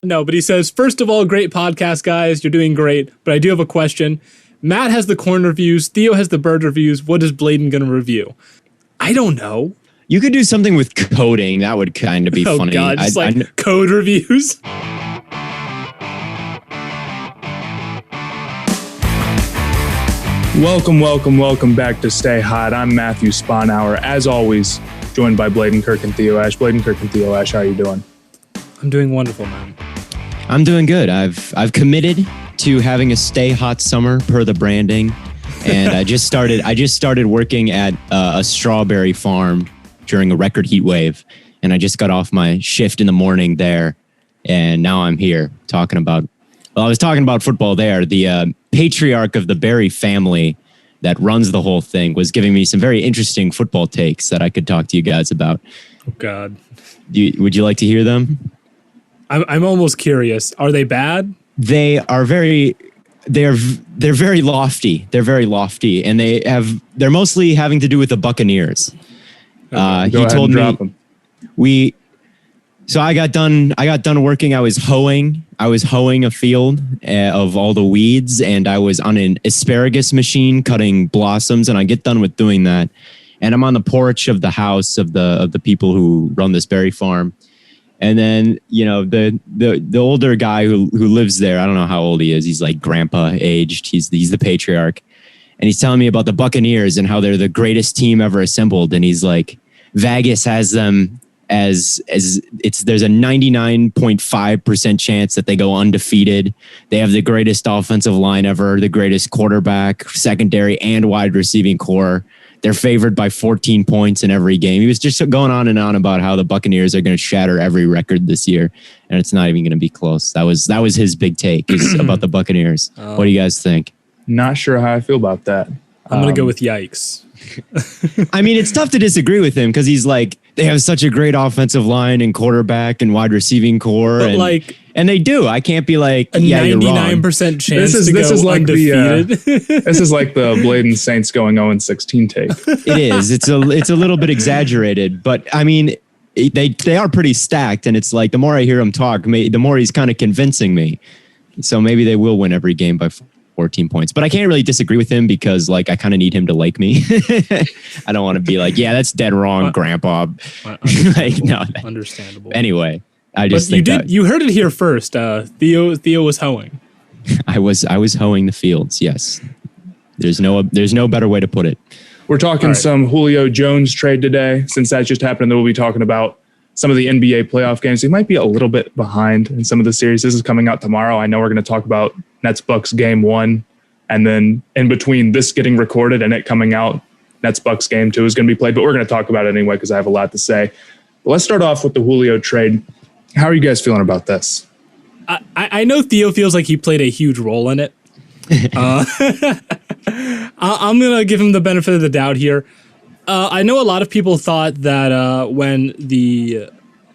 No, but he says, first of all, great podcast, guys. You're doing great. But I do have a question. Matt has the corn reviews. Theo has the bird reviews. What is Bladen going to review? I don't know. You could do something with coding. That would kind of be funny. Oh, God. Just code reviews. Welcome back to Stay Hot. I'm Matthew Sponhour. As always, joined by Bladen Kirk and Theo Ash. Bladen Kirk and Theo Ash, how are you doing? I'm doing wonderful, man. I'm doing good. I've committed to having a stay hot summer per the branding, and I just started working at a strawberry farm during a record heat wave, and I just got off my shift in the morning there, and now I'm here talking about. Well, I was talking about football there. The patriarch of the Berry family that runs the whole thing was giving me some very interesting football takes that I could talk to you guys about. Oh God, would you like to hear them? I'm almost curious. Are they bad? They're very lofty. They're very lofty, and they're mostly having to do with the Buccaneers. He told me So I got done working. I was hoeing a field of all the weeds, and I was on an asparagus machine cutting blossoms. And I get done with doing that, and I'm on the porch of the house of the people who run this berry farm. And then, the older guy who lives there, I don't know how old he is. He's like grandpa aged. He's the patriarch. And he's telling me about the Buccaneers and how they're the greatest team ever assembled. And he's like, Vegas has them there's a 99.5% chance that they go undefeated. They have the greatest offensive line ever, the greatest quarterback, secondary, and wide receiving core. They're favored by 14 points in every game. He was just going on and on about how the Buccaneers are going to shatter every record this year, and it's not even going to be close. That was his big take is about the Buccaneers. What do you guys think? Not sure how I feel about that. I'm going to go with yikes. I mean, it's tough to disagree with him because he's like, they have such a great offensive line and quarterback and wide receiving core. And they do. I can't be like, a 99% chance this is like undefeated. This is like the Bladen Saints going 0-16 take. It is. It's a little bit exaggerated, but I mean, they are pretty stacked. And it's like, the more I hear him talk, the more he's kind of convincing me. So maybe they will win every game by 14 points, but I can't really disagree with him because I kind of need him to like me. I don't want to be like, yeah, that's dead wrong, grandpa. Understandable. Anyway, you heard it here first. Theo was hoeing. I was hoeing the fields. Yes. There's no better way to put it. We're talking some Julio Jones trade today. Since that just happened, then we'll be talking about some of the NBA playoff games. He might be a little bit behind in some of the series. This is coming out tomorrow. I know we're going to talk about Nets Bucks game 1. And then in between this getting recorded and it coming out, Nets Bucks game 2 is going to be played. But we're going to talk about it anyway because I have a lot to say. But let's start off with the Julio trade. How are you guys feeling about this? I know Theo feels like he played a huge role in it. I'm going to give him the benefit of the doubt here. I know a lot of people thought that when the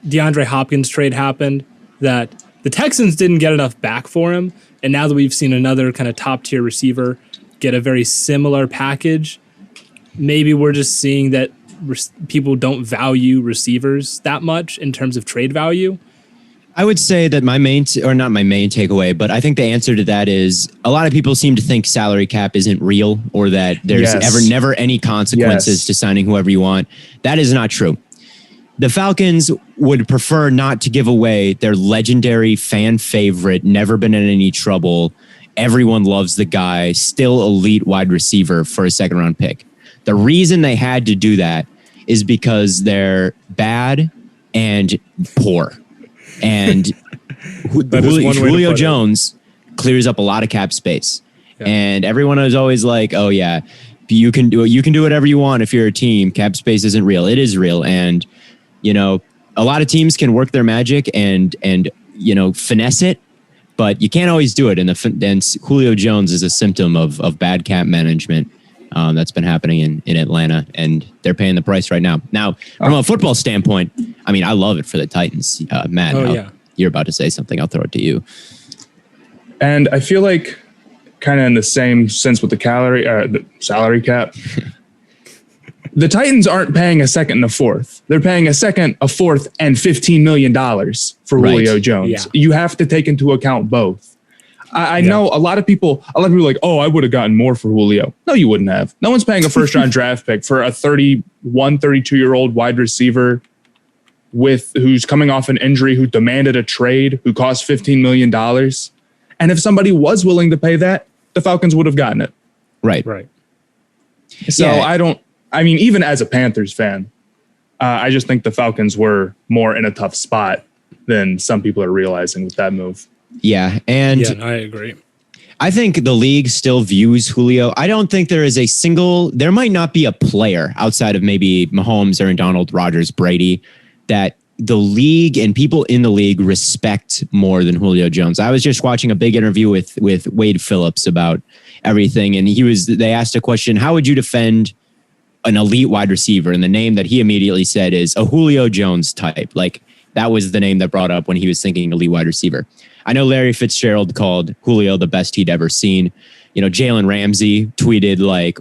DeAndre Hopkins trade happened, that the Texans didn't get enough back for him. And now that we've seen another kind of top tier receiver get a very similar package, maybe we're just seeing that people don't value receivers that much in terms of trade value. I would say that not my main takeaway, but I think the answer to that is a lot of people seem to think salary cap isn't real or that there's never any consequences to signing whoever you want. That is not true. The Falcons would prefer not to give away their legendary fan favorite, never been in any trouble. Everyone loves the guy, still elite wide receiver for a second round pick. The reason they had to do that is because they're bad and poor. And Julio Jones clears up a lot of cap space. Yeah. And everyone is always like, oh yeah, you can do whatever you want if you're a team. Cap space isn't real. It is real. And, a lot of teams can work their magic and finesse it, but you can't always do it. And Julio Jones is a symptom of bad cap management that's been happening in Atlanta, and they're paying the price right now. Now, from a football standpoint, I mean, I love it for the Titans. Matt, you're about to say something. I'll throw it to you. And I feel like kind of in the same sense with the salary cap. The Titans aren't paying a second and a fourth. They're paying a second, a fourth, and $15 million for Julio Jones. Yeah. You have to take into account both. I know a lot of people are like, oh, I would have gotten more for Julio. No, you wouldn't have. No one's paying a first-round draft pick for a 31, 32-year-old wide receiver who's coming off an injury, who demanded a trade, who cost $15 million. And if somebody was willing to pay that, the Falcons would have gotten it. Right. So even as a Panthers fan, I just think the Falcons were more in a tough spot than some people are realizing with that move. Yeah. And I agree. I think the league still views Julio. I don't think there is there might not be a player outside of maybe Mahomes, Aaron Donald, Rodgers, Brady, that the league and people in the league respect more than Julio Jones. I was just watching a big interview with Wade Phillips about everything. And they asked a question, how would you defend an elite wide receiver? And the name that he immediately said is a Julio Jones type. Like, that was the name that brought up when he was thinking elite wide receiver. I know Larry Fitzgerald called Julio the best he'd ever seen. Jalen Ramsey tweeted like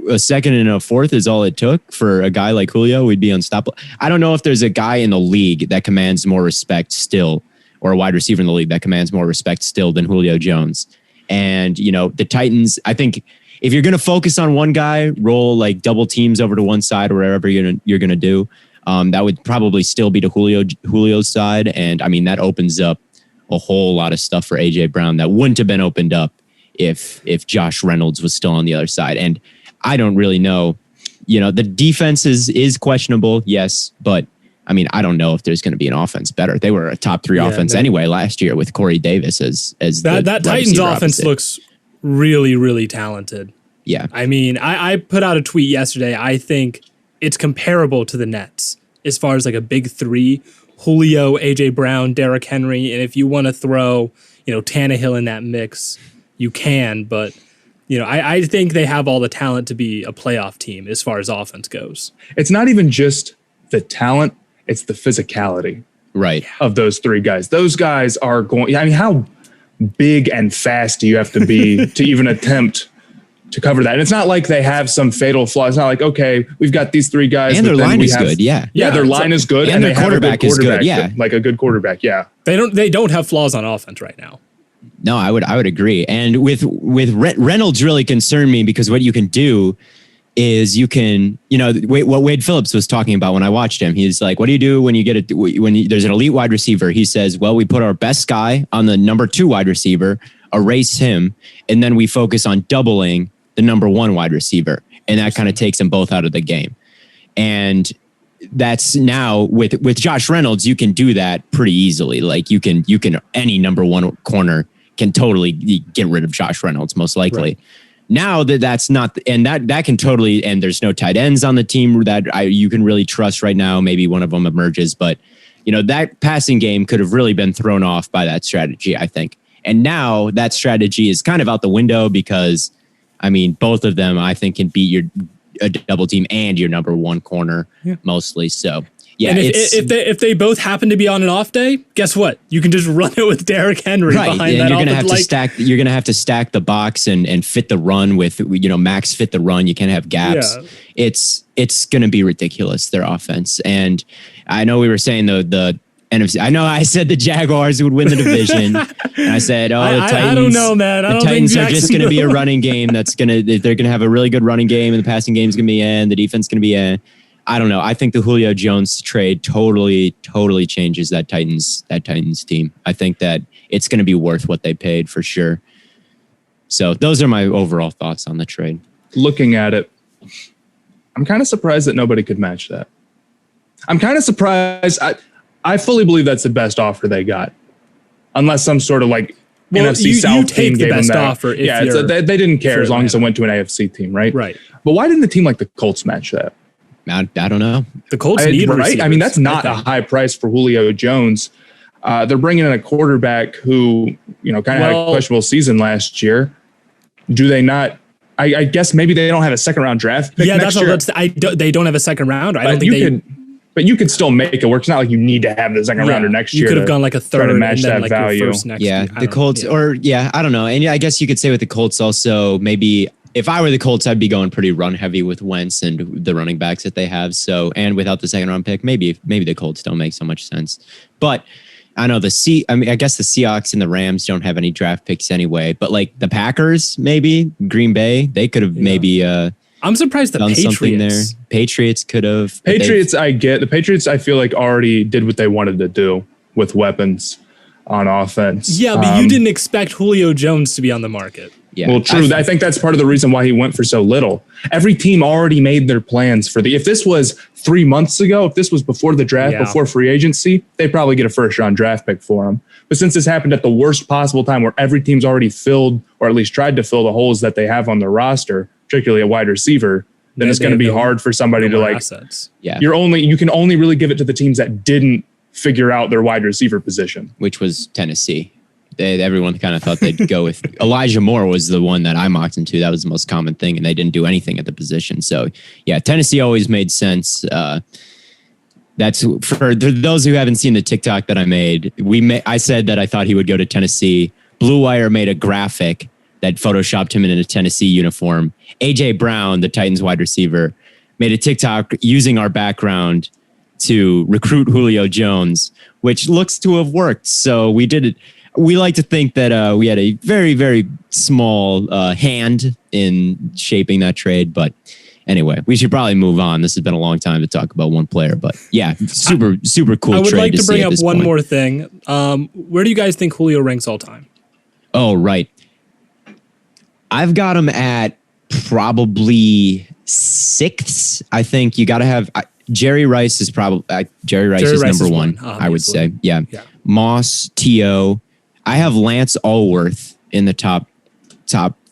a second and a fourth is all it took for a guy like Julio. We'd be unstoppable. I don't know if there's a guy in the league that commands more respect still, or a wide receiver in the league that commands more respect still than Julio Jones. And, the Titans, I think if you're going to focus on one guy, roll like double teams over to one side or wherever you're going to do. That would probably still be to Julio's side. And I mean, that opens up a whole lot of stuff for AJ Brown that wouldn't have been opened up if Josh Reynolds was still on the other side. And I don't really know, the defense is questionable. Yes. But I mean, I don't know if there's going to be an offense better. They were a top 3 offense anyway last year with Corey Davis as that Titans offense looks really, really talented. Yeah. I mean, I put out a tweet yesterday. I think it's comparable to the Nets as far as like a big 3, Julio, AJ Brown, Derrick Henry. And if you want to throw, Tannehill in that mix, you can. But, I think they have all the talent to be a playoff team as far as offense goes. It's not even just the talent, it's the physicality of those 3 guys. Those guys are going, I mean, how big and fast do you have to be to even attempt to cover that? And it's not like they have some fatal flaw. It's not like, okay, we've got these 3 guys. And their line is good. Yeah, their line is good. And their quarterback is good. Yeah. Like a good quarterback. Yeah. They don't have flaws on offense right now. No, I would agree. And with Reynolds really concerned me because what you can do is you can, what Wade Phillips was talking about when I watched him. He's like, what do you do when there's an elite wide receiver? He says, well, we put our best guy on the number 2 wide receiver, erase him, and then we focus on doubling the number 1 wide receiver. And that kind of takes them both out of the game. And that's now with Josh Reynolds, you can do that pretty easily. Like you can any number 1 corner can totally get rid of Josh Reynolds, most likely. Right. Now that's not, and that can totally, and there's no tight ends on the team that you can really trust right now. Maybe one of them emerges, but that passing game could have really been thrown off by that strategy, I think. And now that strategy is kind of out the window because, I mean, both of them, I think, can beat a double team and your number 1 corner mostly. So, yeah. And if they both happen to be on an off day, guess what? You can just run it with Derrick Henry behind that. You're gonna have to stack. You're gonna have to stack the box and fit the run with max fit the run. You can't have gaps. Yeah. It's gonna be ridiculous, their offense. And I know we were saying the NFC. I know I said the Jaguars would win the division. And I said, the Titans. I don't know, man. The Titans are just going to be a running game. They're going to have a really good running game, and the passing game is going to be in. The defense is going to be in. I don't know. I think the Julio Jones trade totally changes that Titans team. I think that it's going to be worth what they paid for sure. So those are my overall thoughts on the trade. Looking at it, I'm kind of surprised that nobody could match that. I'm kind of surprised. I fully believe that's the best offer they got, unless some sort of like NFC South team gave them that. Offer. They didn't care as long as it went to an AFC team, right? Right. But why didn't the team like the Colts match that? I don't know. The Colts need right. I mean, that's not a high price for Julio Jones. They're bringing in a quarterback who kind of had a questionable season last year. Do they not? I guess maybe they don't have a second round draft pick. Yeah, next year. They don't have a second round. I don't think But you could still make it work. It's not like you need to have the second rounder next year. You could have gone like a third to match and then that like value. your first next year. The Colts, I don't know. And I guess you could say with the Colts also, maybe if I were the Colts, I'd be going pretty run heavy with Wentz and the running backs that they have. So, and without the second round pick, maybe the Colts don't make so much sense. But I know I guess the Seahawks and the Rams don't have any draft picks anyway. But like the Packers, maybe Green Bay, they could have maybe. I'm surprised the done Patriots. Something there. Patriots could have. Patriots, I get. The Patriots, I feel like already did what they wanted to do with weapons on offense. Yeah, but you didn't expect Julio Jones to be on the market. Yeah. Well, true. I think that's part of the reason why he went for so little. Every team already made their plans for if this was 3 months ago, if this was before the draft, before free agency, they'd probably get a first round draft pick for him. But since this happened at the worst possible time where every team's already filled or at least tried to fill the holes that they have on their roster, particularly a wide receiver, then it's going to be hard for somebody to like, assets. Yeah. You can only really give it to the teams that didn't figure out their wide receiver position, which was Tennessee. Everyone kind of thought they'd go with Elijah Moore was the one that I mocked into. That was the most common thing, and they didn't do anything at the position. So, yeah, Tennessee always made sense. That's for those who haven't seen the TikTok that I made. I said that I thought he would go to Tennessee. Blue Wire made a graphic that photoshopped him in a Tennessee uniform. AJ Brown, the Titans wide receiver, made a TikTok using our background to recruit Julio Jones, which looks to have worked. So we did it. We like to think that we had a very, very small hand in shaping that trade. But anyway, we should probably move on. This has been a long time to talk about one player. But yeah, super cool trade. I would like to bring up one more thing. Where do you guys think Julio ranks all time? Oh, right. I've got him at probably 6th. I think you got to have Jerry Rice is probably Jerry Rice is number one. I would say. Yeah. Moss, Theo. I have Lance Allworth in the top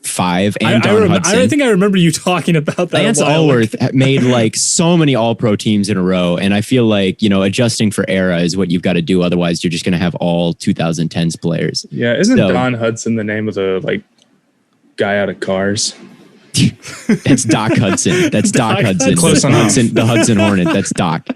5, and Don Hudson. I think I remember you talking about that. Lance Allworth made like so many All-Pro teams in a row, and I feel like adjusting for era is what you've got to do. Otherwise, you're just going to have all 2010s players. Yeah, isn't Don Hudson the name of the guy out of Cars? That's Doc Hudson. That's Doc Hudson. Close enough. The Hudson Hornet. That's Doc.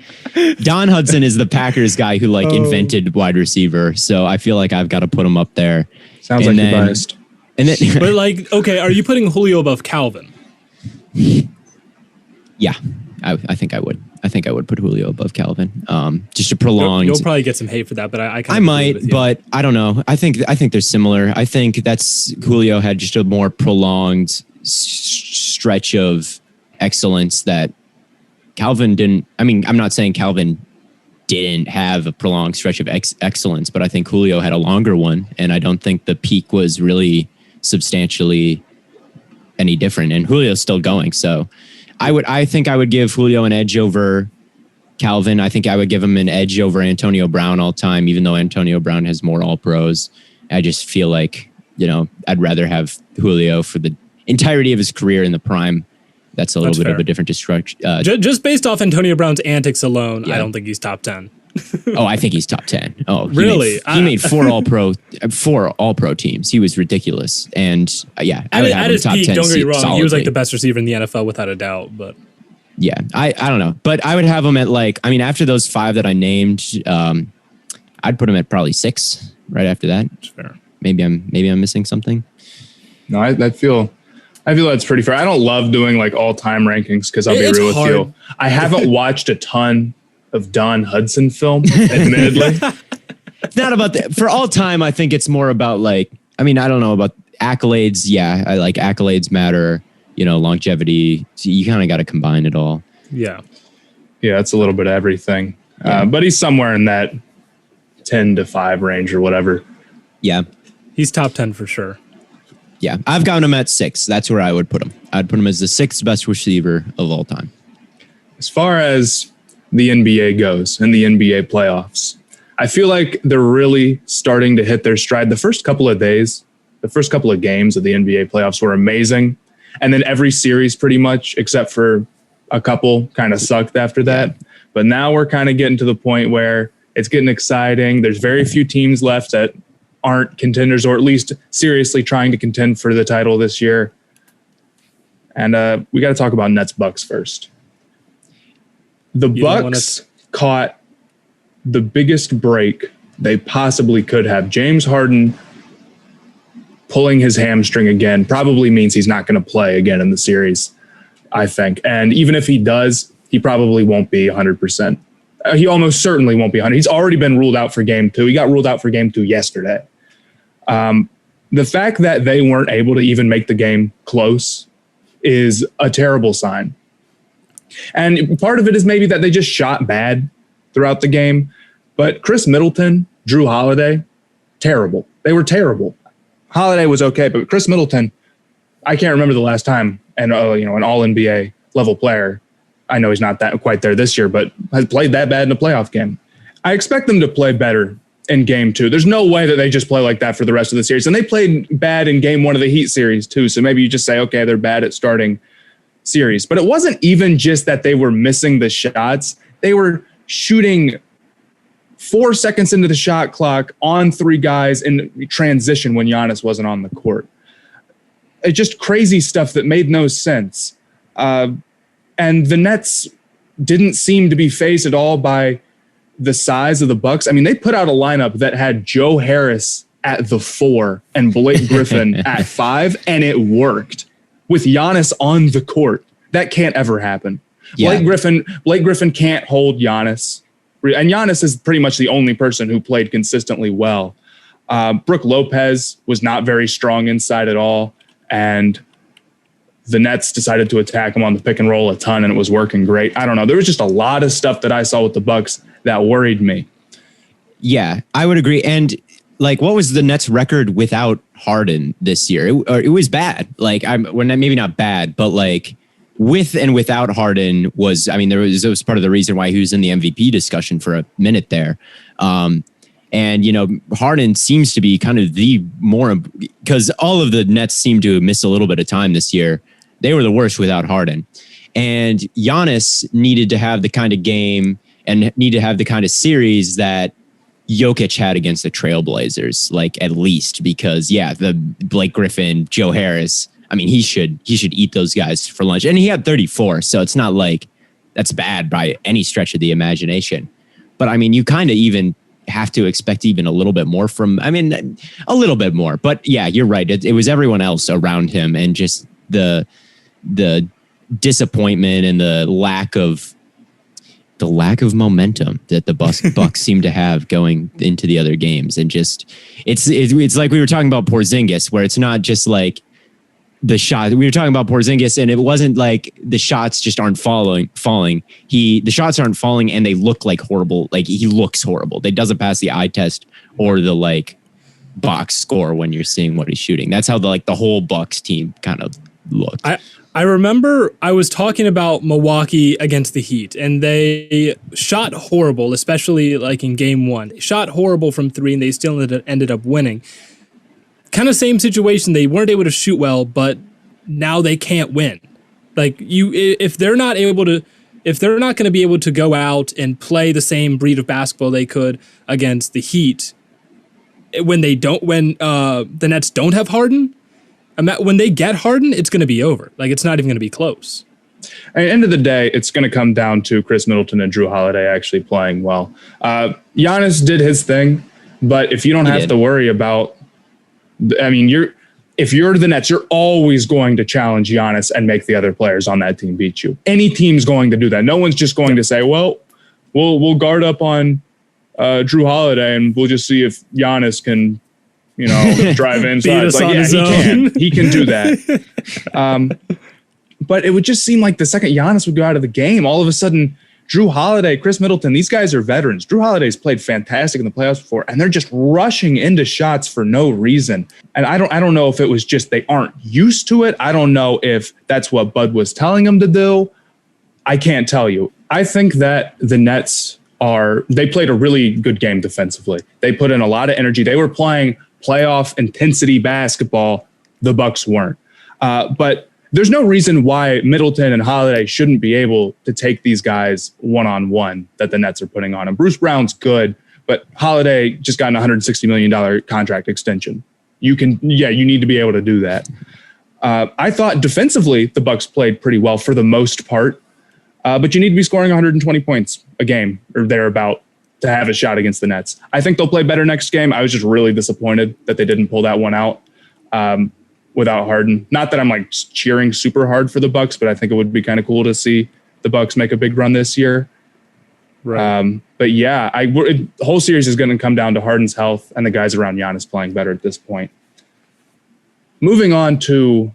Don Hudson is the Packers guy who invented wide receiver. So I feel like I've got to put him up there. Sounds like you're biased. And then, but okay, are you putting Julio above Calvin? Yeah, I think I would. I think I would put Julio above Calvin. Just a prolonged. You'll probably get some hate for that, but I might, but I don't know. I think they're similar. I think Julio had just a more prolonged stretch of excellence that Calvin didn't. I mean, I'm not saying Calvin didn't have a prolonged stretch of excellence, but I think Julio had a longer one, and I don't think the peak was really substantially any different. And Julio's still going, so I think I would give Julio an edge over Calvin. I think I would give him an edge over Antonio Brown all time, even though Antonio Brown has more All-Pros. I just feel like I'd rather have Julio for the entirety of his career in the prime. That's a little bit of a different destruction. Just based off Antonio Brown's antics alone, I don't think he's top 10. Oh, I think he's top 10. Oh, really? He made 4 All-Pro teams. He was ridiculous. And I would have him his top peak, 10. don't get me wrong, solidly. he was like the best receiver in the NFL without a doubt. But yeah, I don't know. But I would have him at after those 5 that I named, I'd put him at probably 6 right after that. Fair. Maybe I'm missing something. No, I feel that's pretty fair. I don't love doing all-time rankings because I'll be real with you. I haven't watched a ton of Don Hudson film, admittedly. It's not about that. For all time, I think it's more about I don't know about accolades. Yeah, I like accolades matter, longevity. So you kind of got to combine it all. Yeah. Yeah, it's a little bit of everything. Yeah. But he's somewhere in that 10 to 5 range or whatever. Yeah. He's top 10 for sure. Yeah, I've got him at 6. That's where I would put him. I'd put him as the 6th best receiver of all time. As far as the NBA goes and the NBA playoffs, I feel like they're really starting to hit their stride. The first couple of games of the NBA playoffs were amazing. And then every series pretty much, except for a couple, kind of sucked after that. But now we're kind of getting to the point where it's getting exciting. There's very few teams left that aren't contenders, or at least seriously trying to contend for the title this year. And we got to talk about Nets Bucks first. The Bucks caught the biggest break they possibly could have. James Harden pulling his hamstring again probably means he's not going to play again in the series, I think. And even if he does, he probably won't be 100%. He almost certainly won't be 100. He's already been ruled out for game 2. He got ruled out for game 2 yesterday. The fact that they weren't able to even make the game close is a terrible sign. And part of it is maybe that they just shot bad throughout the game. But Chris Middleton, Drew Holiday, terrible. They were terrible. Holiday was okay, but Chris Middleton, I can't remember the last time, and an all-NBA level player, I know he's not that quite there this year, but has played that bad in a playoff game. I expect them to play better in game 2. There's no way that they just play like that for the rest of the series. And they played bad in game 1 of the Heat series too. So maybe you just say, okay, they're bad at starting series. But it wasn't even just that they were missing the shots. They were shooting 4 seconds into the shot clock on 3 guys in transition when Giannis wasn't on the court. It's just crazy stuff that made no sense. And the Nets didn't seem to be fazed at all by the size of the Bucks. I mean, they put out a lineup that had Joe Harris at the 4 and Blake Griffin at 5, and it worked with Giannis on the court. That can't ever happen. Yeah. Blake Griffin can't hold Giannis. And Giannis is pretty much the only person who played consistently well. Brook Lopez was not very strong inside at all. And the Nets decided to attack him on the pick and roll a ton, and it was working great. I don't know. There was just a lot of stuff that I saw with the Bucks that worried me. Yeah, I would agree. And like, what was the Nets record without Harden this year? It was bad. Like, maybe not bad, but like with and without Harden was, I mean, it was part of the reason why he was in the MVP discussion for a minute there. And, Harden seems to be kind of the more, because all of the Nets seem to miss a little bit of time this year. They were the worst without Harden. And Giannis needed to have the kind of game and need to have the kind of series that Jokic had against the Trailblazers, like at least, because the Blake Griffin, Joe Harris, I mean, he should eat those guys for lunch. And he had 34, so it's not like that's bad by any stretch of the imagination. But I mean, you kind of even have to expect even a little bit more a little bit more. But yeah, you're right. It was everyone else around him, and just the disappointment and the lack of momentum that the Bucks seem to have going into the other games. And just it's like we were talking about Porzingis, where it's not just like the shot. We were talking about Porzingis, and it wasn't like the shots just aren't falling. The shots aren't falling, and they look like horrible. Like, he looks horrible. They doesn't pass the eye test or the like box score when you're seeing what he's shooting. That's how the whole Bucks team kind of looked. I remember I was talking about Milwaukee against the Heat, and they shot horrible, especially like in game 1. They shot horrible from 3, and they still ended up winning. Kind of same situation. They weren't able to shoot well, but now they can't win. Like, if they're not going to be able to go out and play the same breed of basketball they could against the Heat, when the Nets don't have Harden, when they get Harden, it's going to be over. Like, it's not even going to be close. At the end of the day, it's going to come down to Chris Middleton and Drew Holiday actually playing well. Giannis did his thing, but if you don't have to worry about, I mean, if you're the Nets, you're always going to challenge Giannis and make the other players on that team beat you. Any team's going to do that. No one's just going to say, well, we'll guard up on Drew Holiday and we'll just see if Giannis can, drive inside. He can do that. But it would just seem like the second Giannis would go out of the game, all of a sudden, Drew Holiday, Chris Middleton, these guys are veterans. Drew Holiday's played fantastic in the playoffs before, and they're just rushing into shots for no reason. And I don't know if it was just they aren't used to it. I don't know if that's what Bud was telling them to do. I can't tell you. I think that the Nets they played a really good game defensively. They put in a lot of energy. They were playing playoff intensity basketball. The Bucks weren't. But there's no reason why Middleton and Holiday shouldn't be able to take these guys one-on-one that the Nets are putting on them. Bruce Brown's good, but Holiday just got an $160 million contract extension. You need to be able to do that. I thought defensively the Bucks played pretty well for the most part, but you need to be scoring 120 points a game or thereabout to have a shot against the Nets. I think they'll play better next game. I was just really disappointed that they didn't pull that one out. without Harden. Not that I'm like cheering super hard for the Bucks, but I think it would be kind of cool to see the Bucks make a big run this year. Right. But yeah, the whole series is going to come down to Harden's health and the guys around Giannis playing better at this point. Moving on to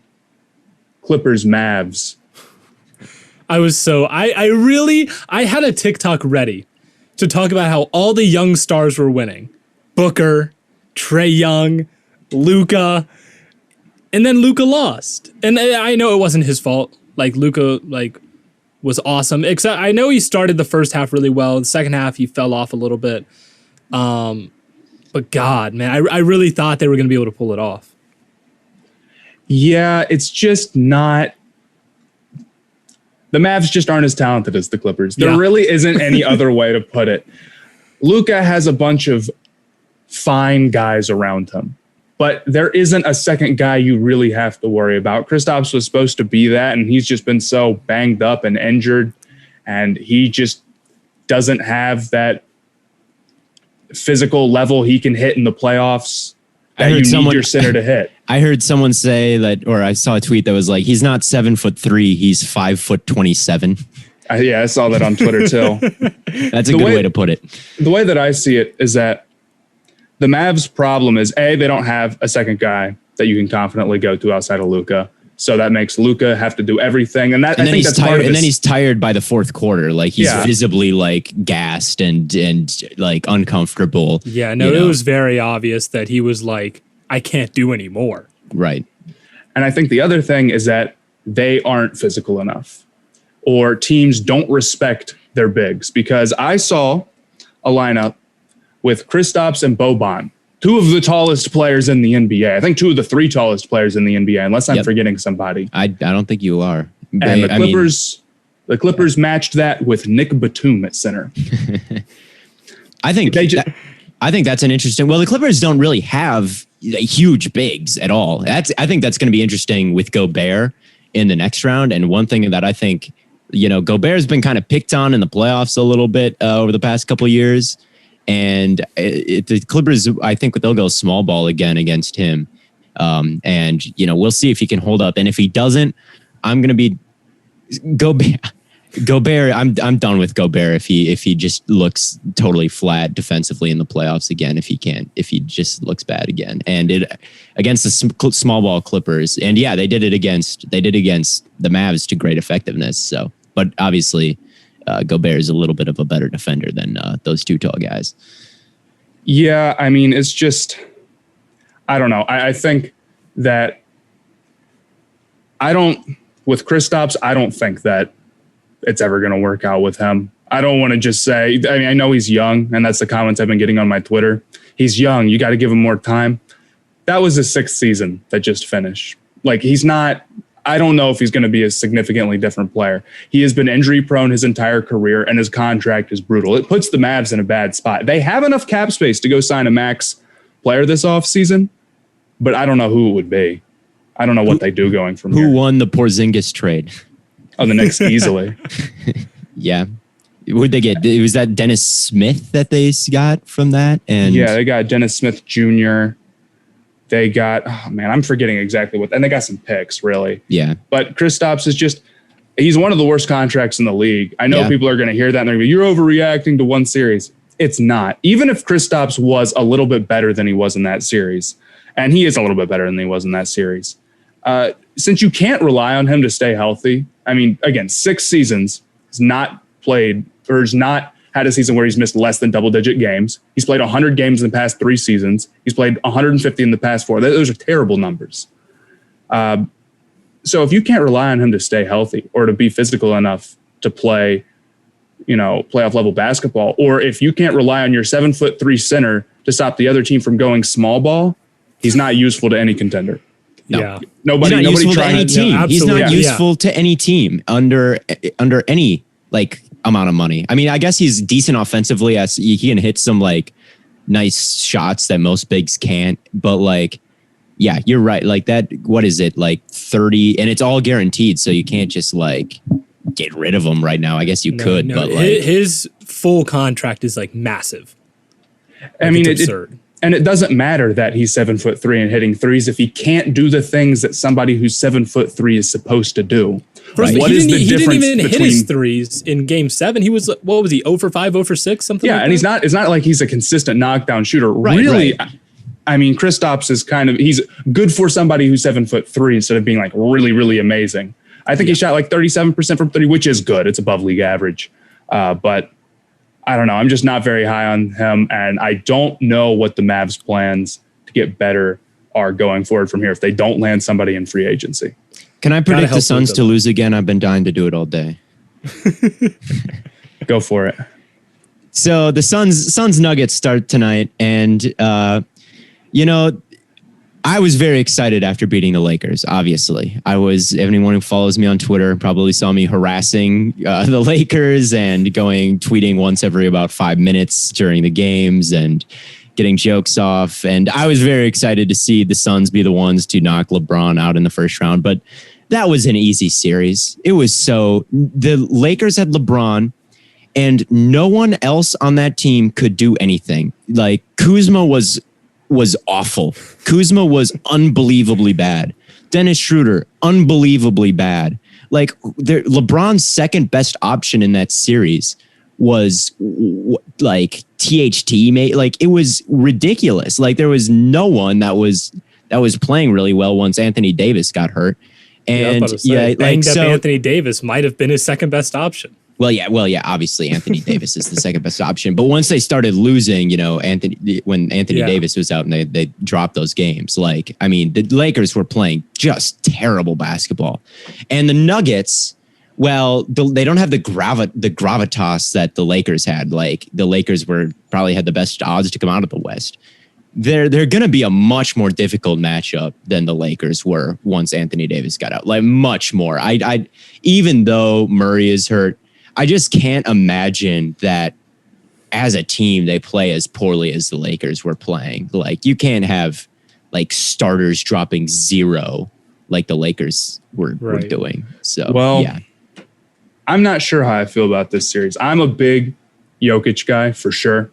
Clippers Mavs. I had a TikTok ready to talk about how all the young stars were winning. Booker, Trae Young, Luka, and then Luka lost. And I know it wasn't his fault. Like Luka was awesome. Except I know he started the first half really well. The second half he fell off a little bit. But God, man, I really thought they were going to be able to pull it off. Yeah, it's just not. The Mavs just aren't as talented as the Clippers. There really isn't any other way to put it. Luka has a bunch of fine guys around him, but there isn't a second guy you really have to worry about. Kristaps was supposed to be that, and he's just been so banged up and injured, and he just doesn't have that physical level he can hit in the playoffs that you need your center to hit. I heard someone say that, or I saw a tweet that was like, he's not 7'3", he's 5'27". I saw that on Twitter too. That's a good way to put it. The way that I see it is that the Mavs' problem is, A, they don't have a second guy that you can confidently go to outside of Luka. So that makes Luka have to do everything. And then he's tired. And then he's tired by the fourth quarter. Like he's visibly like gassed and like uncomfortable. Yeah, no, it was very obvious that he was like, I can't do anymore. Right. And I think the other thing is that they aren't physical enough, or teams don't respect their bigs, because I saw a lineup with Kristaps and Boban, two of the tallest players in the NBA. I think two of the three tallest players in the NBA, unless I'm forgetting somebody. I don't think you are. And the Clippers matched that with Nick Batum at center. I think that's an interesting. Well, the Clippers don't really have huge bigs at all. I think that's going to be interesting with Gobert in the next round. And one thing that I think, Gobert's been kind of picked on in the playoffs a little bit over the past couple of years. And the Clippers, I think they'll go small ball again against him. And we'll see if he can hold up. And if he doesn't, I'm going to be Gobert. I'm done with Gobert if he just looks totally flat defensively in the playoffs again. If he just looks bad again, and against the small ball Clippers. And yeah, they did it against the Mavs to great effectiveness. So, but obviously, Gobert is a little bit of a better defender than those two tall guys. Yeah, I mean, it's just, I don't know. I think that with Kristaps, I don't think that it's ever going to work out with him. I don't want to just say, I know he's young, and that's the comments I've been getting on my Twitter. He's young. You got to give him more time. That was his sixth season that just finished. Like, he's not, I don't know if he's going to be a significantly different player. He has been injury prone his entire career, and his contract is brutal. It puts the Mavs in a bad spot. They have enough cap space to go sign a max player this offseason, but I don't know who it would be. I don't know what they do going from here. Who won the Porzingis trade? Oh, the Knicks easily. Yeah. Who'd they get? Was that Dennis Smith that they got from that? And yeah, they got Dennis Smith Jr. They got, I'm forgetting exactly and they got some picks, really. Yeah. But Kristaps is he's one of the worst contracts in the league. I know people are going to hear that and they're going to be, you're overreacting to one series. It's not. Even if Kristaps was a little bit better than he was in that series, and he is a little bit better than he was in that series, since you can't rely on him to stay healthy, I mean, again, 6 seasons, he's not played, or has not had a season where he's missed less than double-digit games. He's played 100 games in the past 3 seasons. He's played 150 in the past 4. Those are terrible numbers. So if you can't rely on him to stay healthy or to be physical enough to play, playoff level basketball, or if you can't rely on your 7'3" center to stop the other team from going small ball, he's not useful to any contender. No. Yeah. Nobody trying any team. No, he's not useful to any team under any amount of money. I mean, I guess he's decent offensively, as he can hit some nice shots that most bigs can't. But yeah, you're right. That, what is it? 30, and it's all guaranteed. So you can't just get rid of him right now. I guess you could, but his full contract is massive. I mean, it's absurd. And it doesn't matter that he's 7'3" and hitting threes if he can't do the things that somebody who's 7'3" is supposed to do. First, he didn't even hit his threes in Game 7. He was, what was he, 0 for 5, 0 for 6, something like that? Yeah, and it's not like he's a consistent knockdown shooter. Really, I mean, Kristaps is he's good for somebody who's 7'3" instead of being like really, really amazing. I think he shot like 37% from 30, which is good. It's above league average. But I don't know. I'm just not very high on him. And I don't know what the Mavs' plans to get better are going forward from here if they don't land somebody in free agency. Can I predict the Suns to lose again? I've been dying to do it all day. Go for it. So the Suns Nuggets start tonight. And, I was very excited after beating the Lakers, obviously. Anyone who follows me on Twitter probably saw me harassing the Lakers and tweeting once every about 5 minutes during the games and getting jokes off. And I was very excited to see the Suns be the ones to knock LeBron out in the first round. But that was an easy series. The Lakers had LeBron and no one else on that team could do anything. Like Kuzma was awful. Kuzma was unbelievably bad. Dennis Schroeder, unbelievably bad. Like LeBron's second best option in that series was like THT, mate. Like it was ridiculous. Like there was no one that was playing really well once Anthony Davis got hurt. And Anthony Davis might have been his second best option. Well, yeah. Obviously, Anthony Davis is the second best option. But once they started losing, when Anthony Davis was out and they dropped those games, the Lakers were playing just terrible basketball, and the Nuggets, they don't have the gravitas that the Lakers had. Like the Lakers probably had the best odds to come out of the West. They're going to be a much more difficult matchup than the Lakers were once Anthony Davis got out. Like much more. I even though Murray is hurt, I just can't imagine that as a team they play as poorly as the Lakers were playing. Like you can't have like starters dropping 0 like the Lakers were doing. So, yeah. I'm not sure how I feel about this series. I'm a big Jokic guy for sure.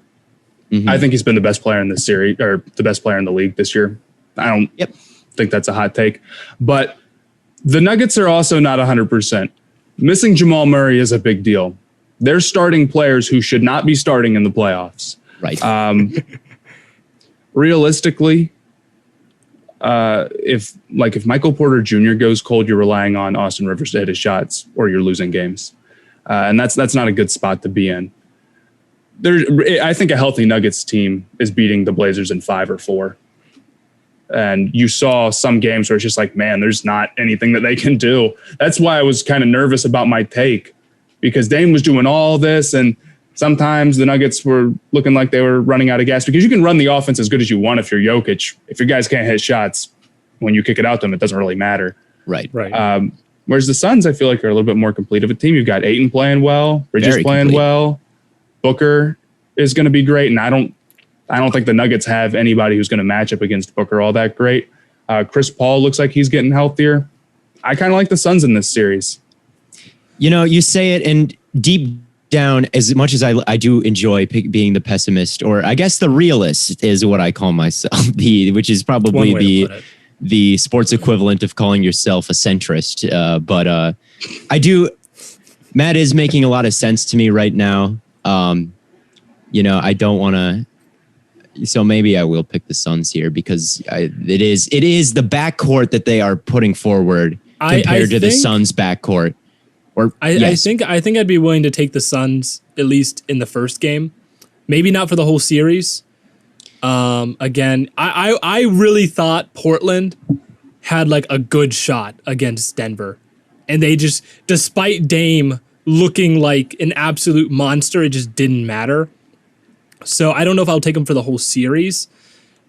Mm-hmm. I think he's been the best player in this series or the best player in the league this year. I don't think that's a hot take, but the Nuggets are also not 100%. Missing Jamal Murray is a big deal. They're starting players who should not be starting in the playoffs. Right. Realistically, if Michael Porter Jr. goes cold, you're relying on Austin Rivers to hit his shots, or you're losing games, and that's not a good spot to be in. I think a healthy Nuggets team is beating the Blazers in 5 or 4. And you saw some games where it's just like, man, there's not anything that they can do. That's why I was kind of nervous about my take, because Dame was doing all this. And sometimes the Nuggets were looking like they were running out of gas, because you can run the offense as good as you want if you're Jokic. If your guys can't hit shots, when you kick it out to them, it doesn't really matter. Right. Whereas the Suns, I feel like, are a little bit more complete of a team. You've got Ayton playing well, Bridges playing well, Booker is going to be great. And I don't think the Nuggets have anybody who's going to match up against Booker all that great. Chris Paul looks like he's getting healthier. I kind of like the Suns in this series. You say it, and deep down, as much as I do enjoy being the pessimist, or I guess the realist is what I call myself, which is probably the sports equivalent of calling yourself a centrist. But I do. Matt is making a lot of sense to me right now. I don't want to. So maybe I will pick the Suns here, because it is the backcourt that they are putting forward compared to the Suns' backcourt. I think I'd be willing to take the Suns, at least in the first game. Maybe not for the whole series. Again, I really thought Portland had like a good shot against Denver, and they just, despite Dame looking like an absolute monster, it just didn't matter. So I don't know if I'll take them for the whole series,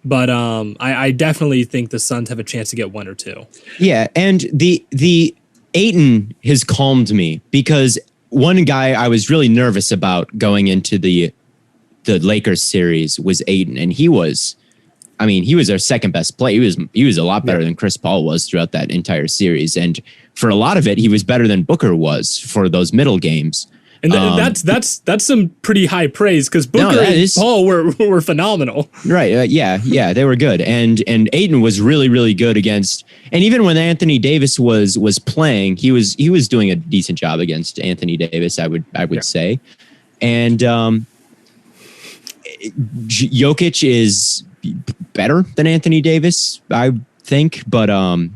but I definitely think the Suns have a chance to get 1 or 2. Yeah, and the Ayton has calmed me, because one guy I was really nervous about going into the Lakers series was Ayton, and he was our second best player. He was a lot better than Chris Paul was throughout that entire series, and for a lot of it, he was better than Booker was for those middle games. And that's some pretty high praise because Booker and Paul were phenomenal. Right. Yeah, they were good. And Ayton was really, really good against. And even when Anthony Davis was playing, he was doing a decent job against Anthony Davis, I would say. And Jokic is better than Anthony Davis, I think, but Ayton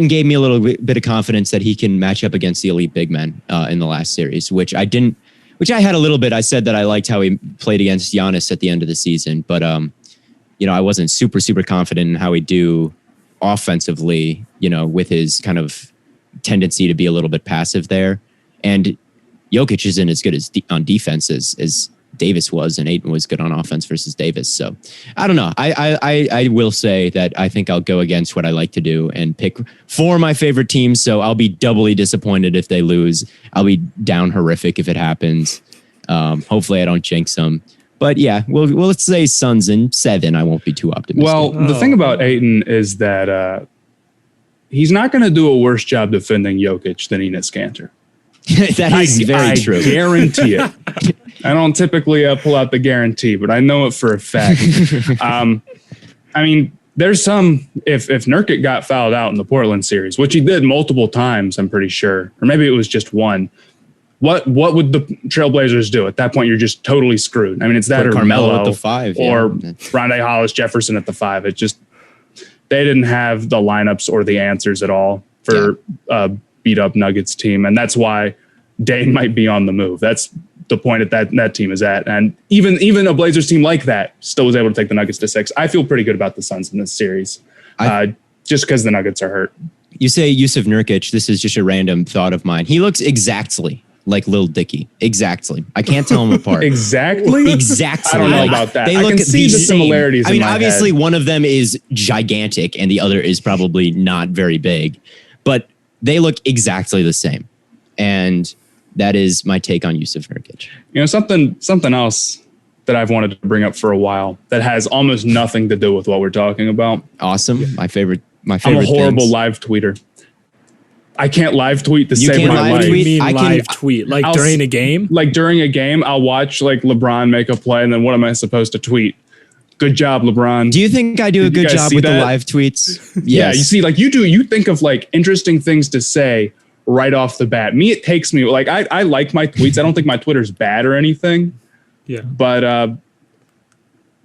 gave me a little bit of confidence that he can match up against the elite big men in the last series, which I had a little bit. I said that I liked how he played against Giannis at the end of the season, but I wasn't super, super confident in how he'd do offensively, with his kind of tendency to be a little bit passive there. And Jokic isn't as good on defense as Davis was, and Ayton was good on offense versus Davis. So I don't know. I will say that I think I'll go against what I like to do and pick 4 of my favorite teams. So I'll be doubly disappointed if they lose. I'll be down horrific if it happens. Hopefully I don't jinx them. But yeah, let's say Suns in 7. I won't be too optimistic. Well, the thing about Ayton is that he's not going to do a worse job defending Jokic than Enes Kanter. That is very true. I guarantee it. I don't typically pull out the guarantee, but I know it for a fact. There's some, if Nurkic got fouled out in the Portland series, which he did multiple times, I'm pretty sure, or maybe it was just one. What would the Trailblazers do? At that point, you're just totally screwed. I mean, it's that or Carmelo at the 5, or Rondé Hollis Jefferson at the 5. It just, they didn't have the lineups or the answers at all for beat up Nuggets team. And that's why Dane might be on the move. That's the point that team is at. And even a Blazers team like that still was able to take the Nuggets to 6. I feel pretty good about the Suns in this series, just because the Nuggets are hurt. You say Yusuf Nurkic. This is just a random thought of mine. He looks exactly like Lil Dicky. Exactly. I can't tell them apart. Exactly? Exactly. I don't know about that. They look I can see the similarities. I mean, obviously one of them is gigantic and the other is probably not very big, but they look exactly the same. And that is my take on Yusuf Nurkic. Something else that I've wanted to bring up for a while that has almost nothing to do with what we're talking about. Awesome. Yeah. My favorite I'm a horrible live tweeter. I can't live tweet to save my life. Live tweet during a game? Like during a game, I'll watch like LeBron make a play, and then what am I supposed to tweet? Good job, LeBron. Do you think I do a good job with the live tweets? Yes. Yeah, you see, like you do. You think of like interesting things to say right off the bat. Me, it takes me like I like my tweets. I don't think my Twitter's bad or anything. Yeah, but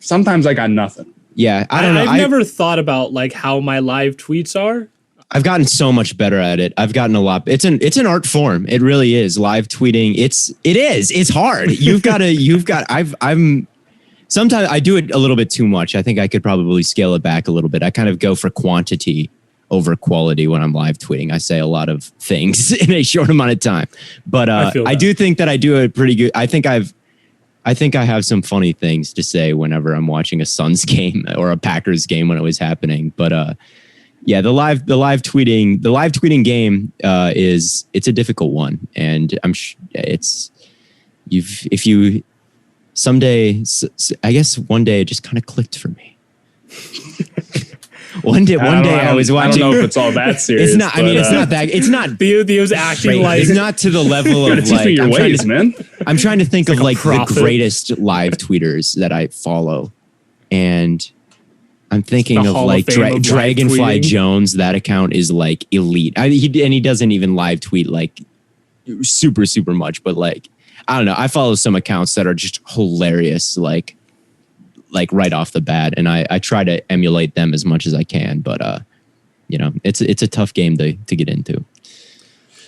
sometimes I got nothing. Yeah, I don't know. I've never thought about like how my live tweets are. I've gotten so much better at it. I've gotten a lot. It's an art form. It really is. Live tweeting. It's hard. Sometimes I do it a little bit too much. I think I could probably scale it back a little bit. I kind of go for quantity over quality when I'm live tweeting. I say a lot of things in a short amount of time, but I do think that I do it pretty good. I think I have some funny things to say whenever I'm watching a Suns game or a Packers game when it was happening. But yeah, the live tweeting game it's a difficult one, and if you someday, I guess one day it just kind of clicked for me. One day I was watching. I don't know if it's all that serious. It's not. I mean, it's not that. It's not. Theo's acting like it's not to the level of like. Your ways, man. I'm trying to think of like the greatest live tweeters that I follow, and I'm thinking of like Dragonfly Jones. That account is like elite. He doesn't even live tweet like super much, but like I don't know. I follow some accounts that are just hilarious, like right off the bat, and I try to emulate them as much as I can. But it's a tough game to get into.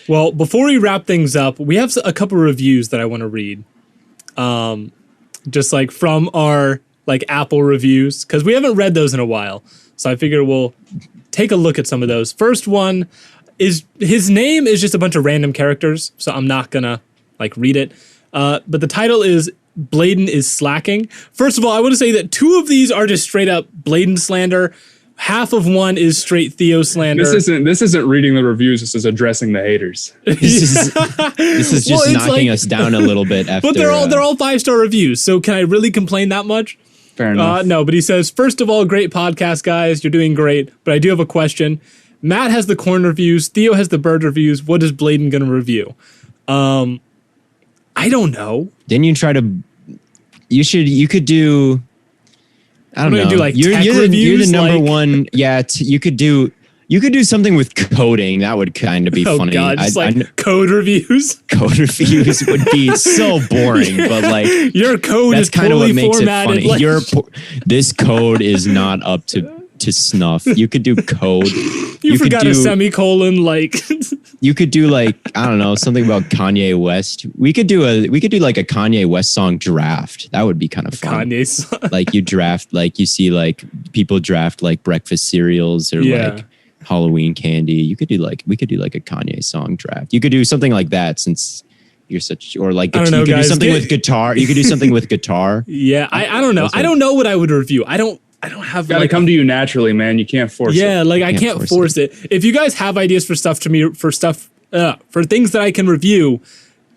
Well, before we wrap things up, we have a couple of reviews that I want to read, just like from our like Apple reviews, because we haven't read those in a while. So I figure we'll take a look at some of those. First one is his name is just a bunch of random characters, so I'm not gonna like read it. But the title is Bladen is slacking. First of all, I want to say that 2 of these are just straight up Bladen slander. Half of one is straight Theo slander. This isn't reading the reviews. This is addressing the haters. This is just knocking us down a little bit. After, but they're all 5-star reviews. So can I really complain that much? Fair enough. No, but he says, first of all, great podcast, guys. You're doing great. But I do have a question. Matt has the corn reviews. Theo has the bird reviews. What is Bladen going to review? I don't know. Didn't you try to? You could do. I don't know. Do like you're reviews, the number like, one. Yeah, you could do something with coding. That would kind of be funny. God, just code reviews. Code reviews would be so boring, but like your code is kind of what makes it formatted, funny. This code is not up to snuff. You could do code. You forgot a semicolon. Like you could do like, I don't know, something about Kanye West. We could do like a Kanye West song draft. That would be kind of fun. Kanye song. Like you draft, like you see like people draft like breakfast cereals or like Halloween candy. We could do like a Kanye song draft. You could do something like that since you're such, or like I don't know, you could guys. do something with guitar. You could do something with guitar. Yeah, I don't know. I don't know what I would review. I don't have. Gotta come to you naturally, man. You can't force it. Yeah, like I can't force it. If you guys have ideas for stuff for things that I can review,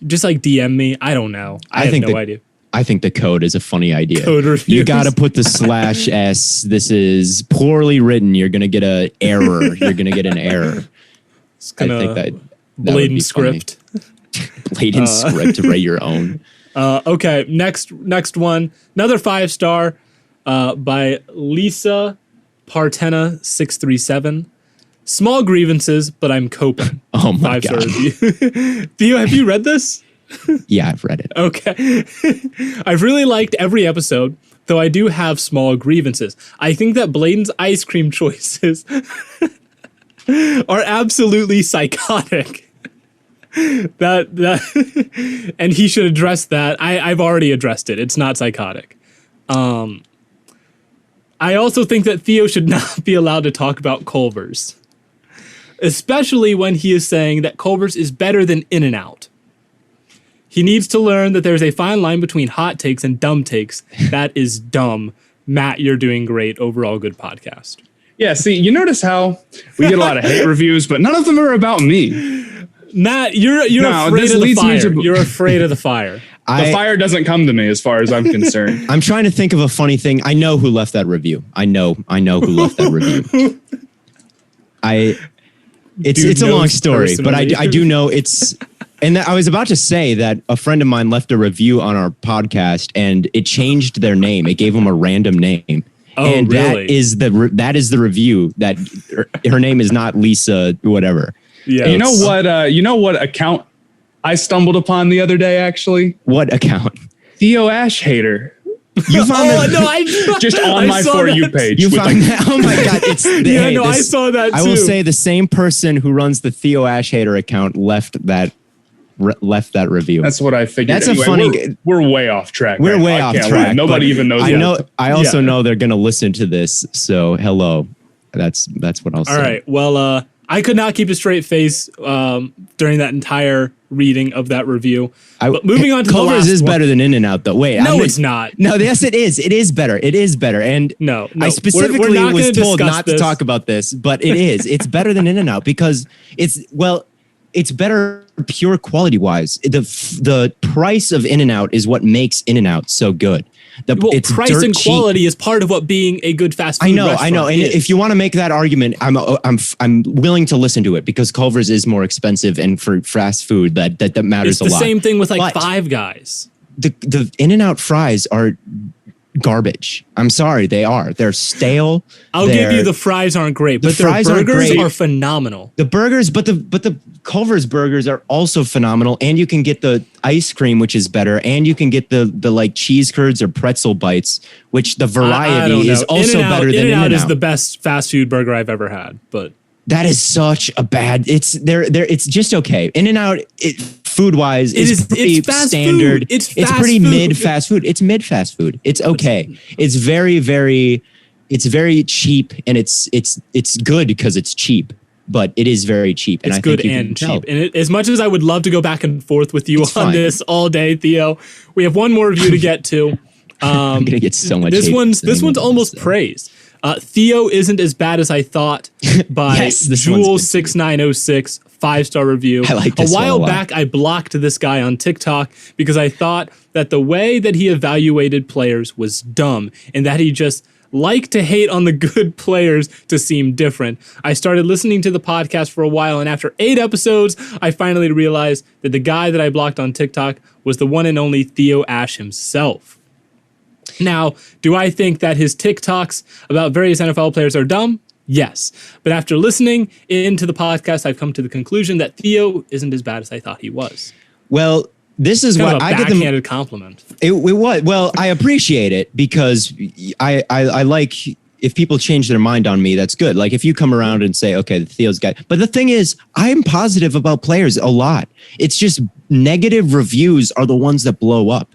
just like DM me. I don't know. I have no idea. I think the code is a funny idea. Code reviews. You got to put the /s. This is poorly written. You're gonna get an error. You're gonna get an error. I think that blatant script. Blatant script. Write your own. Okay, next one. Another 5-star by Lisa Partena 637. Small grievances, but I'm coping. Oh my 5-star God. review. Theo, have you read this? Yeah, I've read it. Okay. I've really liked every episode, though I do have small grievances. I think that Bladen's ice cream choices are absolutely psychotic. That and he should address that. I've already addressed it. It's not psychotic. I also think that Theo should not be allowed to talk about Culver's, especially when he is saying that Culver's is better than In-N-Out. He needs to learn that there's a fine line between hot takes and dumb takes. That is dumb. Matt, you're doing great. Overall, good podcast. Yeah, see, you notice how we get a lot of hate reviews, but none of them are about me. Matt, you're afraid of the fire. You're afraid of the fire. The fire doesn't come to me as far as I'm concerned. I'm trying to think of a funny thing. I know who left that review. I know who left that review. It's a long story, but I do know it's... And I was about to say that a friend of mine left a review on our podcast and it changed their name. It gave them a random name. Oh, and really? that is the review that her name is not Lisa, whatever. Yeah. You know what account I stumbled upon the other day, actually? What account? Theo Ash Hater. You found just on my For You page. You found that? Oh my God. I saw that too. I will say the same person who runs the Theo Ash Hater account left that review. That's what I figured. That's anyway, a funny. We're way off track. We're way off track. Nobody even knows. I also know they're going to listen to this. So hello. That's what I'll say. All right. Well, I could not keep a straight face during that entire reading of that review. But moving on to Culver's is better than In-N-Out, though. Wait, no, it's not. No, yes, it is. It is better. It is better. And no, I specifically was told not to talk about this, but it is. It's better than In-N-Out because it's better pure quality wise. The price of In-N-Out is what makes In-N-Out so good. It's price and quality is part of what being a good fast food restaurant I know. And if you want to make that argument, I'm willing to listen to it because Culver's is more expensive, and for fast food that matters a lot. It's the same thing with Five Guys. The In-N-Out fries are garbage. I'm sorry, they are. They're stale. I'll give you the fries aren't great, but their burgers are phenomenal. The burgers, but the Culver's burgers are also phenomenal, and you can get the ice cream, which is better, and you can get the like cheese curds or pretzel bites, which the variety is also better than In-N-Out. Is the best fast food burger I've ever had, but that is such a bad. It's just okay. In-N-Out, food wise, is pretty standard. It's pretty mid fast food. It's mid fast food. It's okay. It's very, very, it's very cheap, and it's good because it's cheap. But it is very cheap, and it's good and cheap. And as much as I would love to go back and forth with you on this all day, Theo, we have one more review to get to. I'm gonna get so much. This one's almost praised. Theo isn't as bad as I thought by Jules6906, 5-star review. I like this a while one a lot. back, I blocked this guy on TikTok because I thought that the way that he evaluated players was dumb and that he just like to hate on the good players to seem different. I started listening to the podcast for a while, and after 8 episodes, I finally realized that the guy that I blocked on TikTok was the one and only Theo Ash himself. Now, do I think that his TikToks about various NFL players are dumb? Yes. But after listening into the podcast, I've come to the conclusion that Theo isn't as bad as I thought he was. Well, this is what I get the backhanded compliment. It was. Well, I appreciate it because I like if people change their mind on me, that's good. Like if you come around and say, okay, Theo's guy. But the thing is, I'm positive about players a lot. It's just negative reviews are the ones that blow up.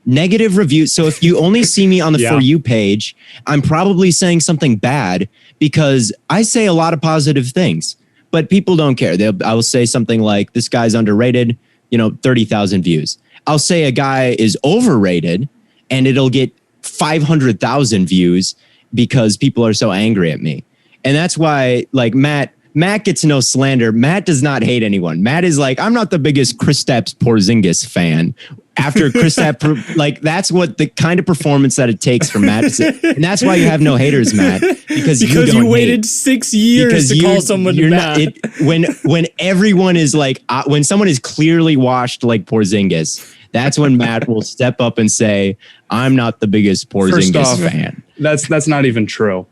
Negative reviews. So if you only see me on the For You page, I'm probably saying something bad because I say a lot of positive things, but people don't care. I will say something like, this guy's underrated, 30,000 views. I'll say a guy is overrated and it'll get 500,000 views because people are so angry at me. And that's why, like, Matt gets no slander. Matt does not hate anyone. Matt is like, I'm not the biggest Kristaps Porzingis fan. After Kristaps, like, that's what the kind of performance that it takes for Matt to say. And that's why you have no haters, Matt, because you waited 6 years to call someone bad. When everyone is like, when someone is clearly washed like Porzingis, that's when Matt will step up and say, I'm not the biggest Porzingis fan. That's not even true.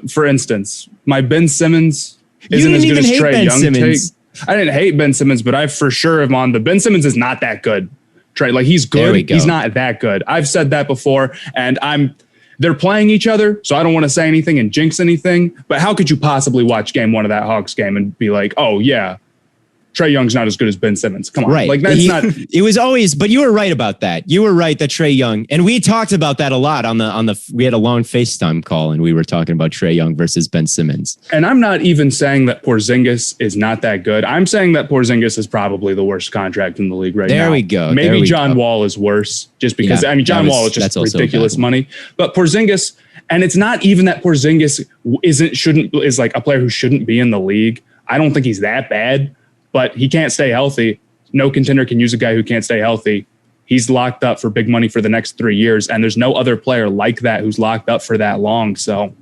For instance, my Ben Simmons isn't as good as Trae Young take. I didn't hate Ben Simmons, but I for sure am on the Ben Simmons is not that good. Trae, like, he's good. He's not that good. I've said that before, and they're playing each other, so I don't want to say anything and jinx anything. But how could you possibly watch game 1 of that Hawks game and be like, oh yeah, Trae Young's not as good as Ben Simmons? Come on. Right. Like, that's not. It was always, but you were right about that. You were right that Trae Young, and we talked about that a lot we had a long FaceTime call and we were talking about Trae Young versus Ben Simmons. And I'm not even saying that Porzingis is not that good. I'm saying that Porzingis is probably the worst contract in the league right now. There we go. Maybe John Wall is worse just because, John Wall is just ridiculous money. But Porzingis, and it's not even that Porzingis is like a player who shouldn't be in the league. I don't think he's that bad. But he can't stay healthy. No contender can use a guy who can't stay healthy. He's locked up for big money for the next 3 years. And there's no other player like that who's locked up for that long. So,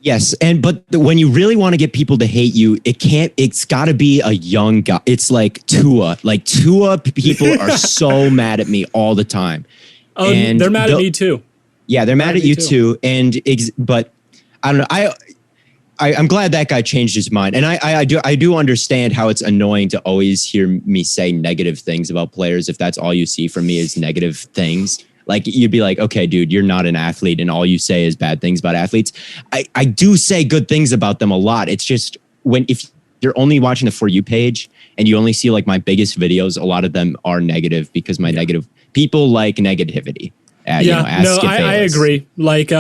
yes. But when you really want to get people to hate you, it's got to be a young guy. It's like Tua. Like, Tua people are so mad at me all the time. Oh, and they're mad at me too. Yeah, they're mad at you too. But I don't know. I'm glad that guy changed his mind. And I do understand how it's annoying to always hear me say negative things about players. If that's all you see from me is negative things, like, you'd be like, okay, dude, you're not an athlete and all you say is bad things about athletes. I do say good things about them a lot. It's just if you're only watching the For You page and you only see like my biggest videos, a lot of them are negative because my negative people like negativity. I agree. Like,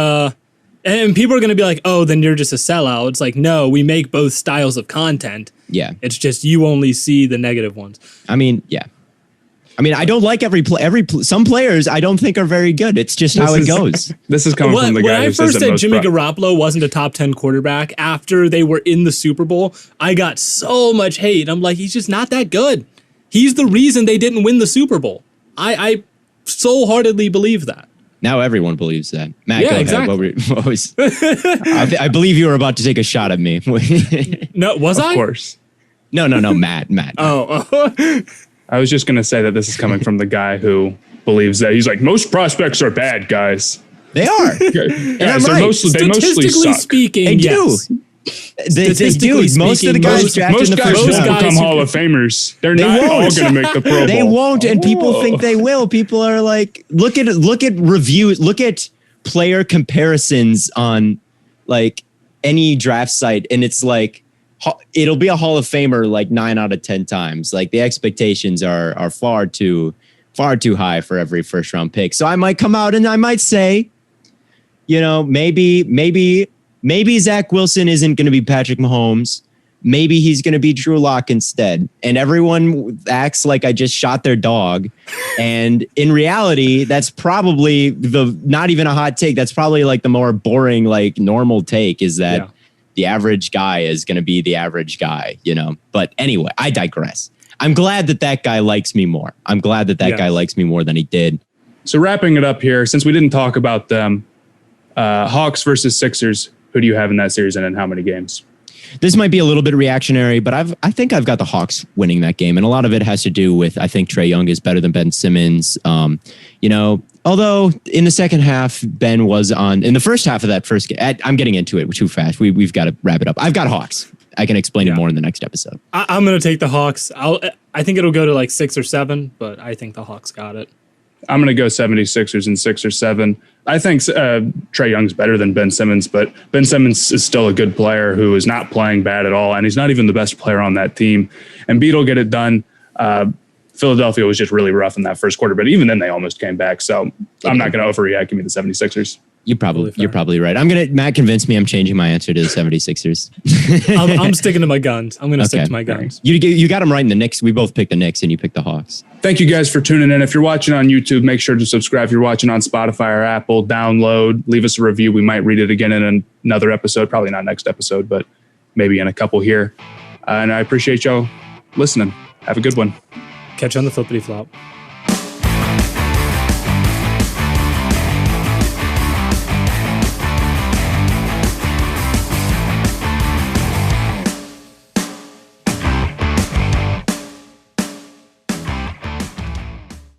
and people are going to be like, oh, then you're just a sellout. It's like, no, we make both styles of content. Yeah. It's just you only see the negative ones. I mean, yeah. I mean, I don't like some players I don't think are very good. It's just how it goes. This is coming from the guy who says when I first said Jimmy Garoppolo wasn't a top 10 quarterback after they were in the Super Bowl, I got so much hate. I'm like, he's just not that good. He's the reason they didn't win the Super Bowl. I so heartedly believe that. Now everyone believes that. Matt, yeah, go exactly. ahead. I believe you were about to take a shot at me. No, was I? Of course. No, Matt. Oh. I was just going to say that this is coming from the guy who believes that. He's like, most prospects are bad, guys. They are. And I'm right. They mostly suck. Speaking, they do. They do. Most of the guys most guys won't become Hall of Famers. They're not all going to make the Pro Bowl. They won't, and people think they will. People are like, look at reviews, look at player comparisons on like any draft site, and it's like it'll be a Hall of Famer like 9 out of 10 times. Like, the expectations are far too high for every first round pick. So I might come out and I might say, maybe Zach Wilson isn't going to be Patrick Mahomes. Maybe he's going to be Drew Lock instead. And everyone acts like I just shot their dog. And in reality, that's probably not even a hot take. That's probably like the more boring, like normal take is that the average guy is going to be the average guy, But anyway, I digress. I'm glad that guy likes me more. I'm glad that guy likes me more than he did. So wrapping it up here, since we didn't talk about them, Hawks versus Sixers. Who do you have in that series and in how many games? This might be a little bit reactionary, but I think I've got the Hawks winning that game. And a lot of it has to do with, I think Trae Young is better than Ben Simmons. Although in the second half, Ben was in the first half of that first game. I'm getting into it too fast. We've got to wrap it up. I've got Hawks. I can explain it more in the next episode. I'm going to take the Hawks. I think it'll go to like 6 or 7, but I think the Hawks got it. I'm going to go 76ers in 6 or 7. I think Trae Young's better than Ben Simmons, but Ben Simmons is still a good player who is not playing bad at all, and he's not even the best player on that team. And Embiid will get it done. Philadelphia was just really rough in that first quarter, but even then they almost came back. So I'm not going to overreact. Give me the 76ers. You're probably right. Matt convinced me I'm changing my answer to the 76ers. I'm sticking to my guns. I'm going to stick to my guns. You got them right in the Knicks. We both picked the Knicks and you picked the Hawks. Thank you guys for tuning in. If you're watching on YouTube, make sure to subscribe. If you're watching on Spotify or Apple, download, leave us a review. We might read it again in another episode, probably not next episode, but maybe in a couple here. And I appreciate y'all listening. Have a good one. Catch you on the flippity flop.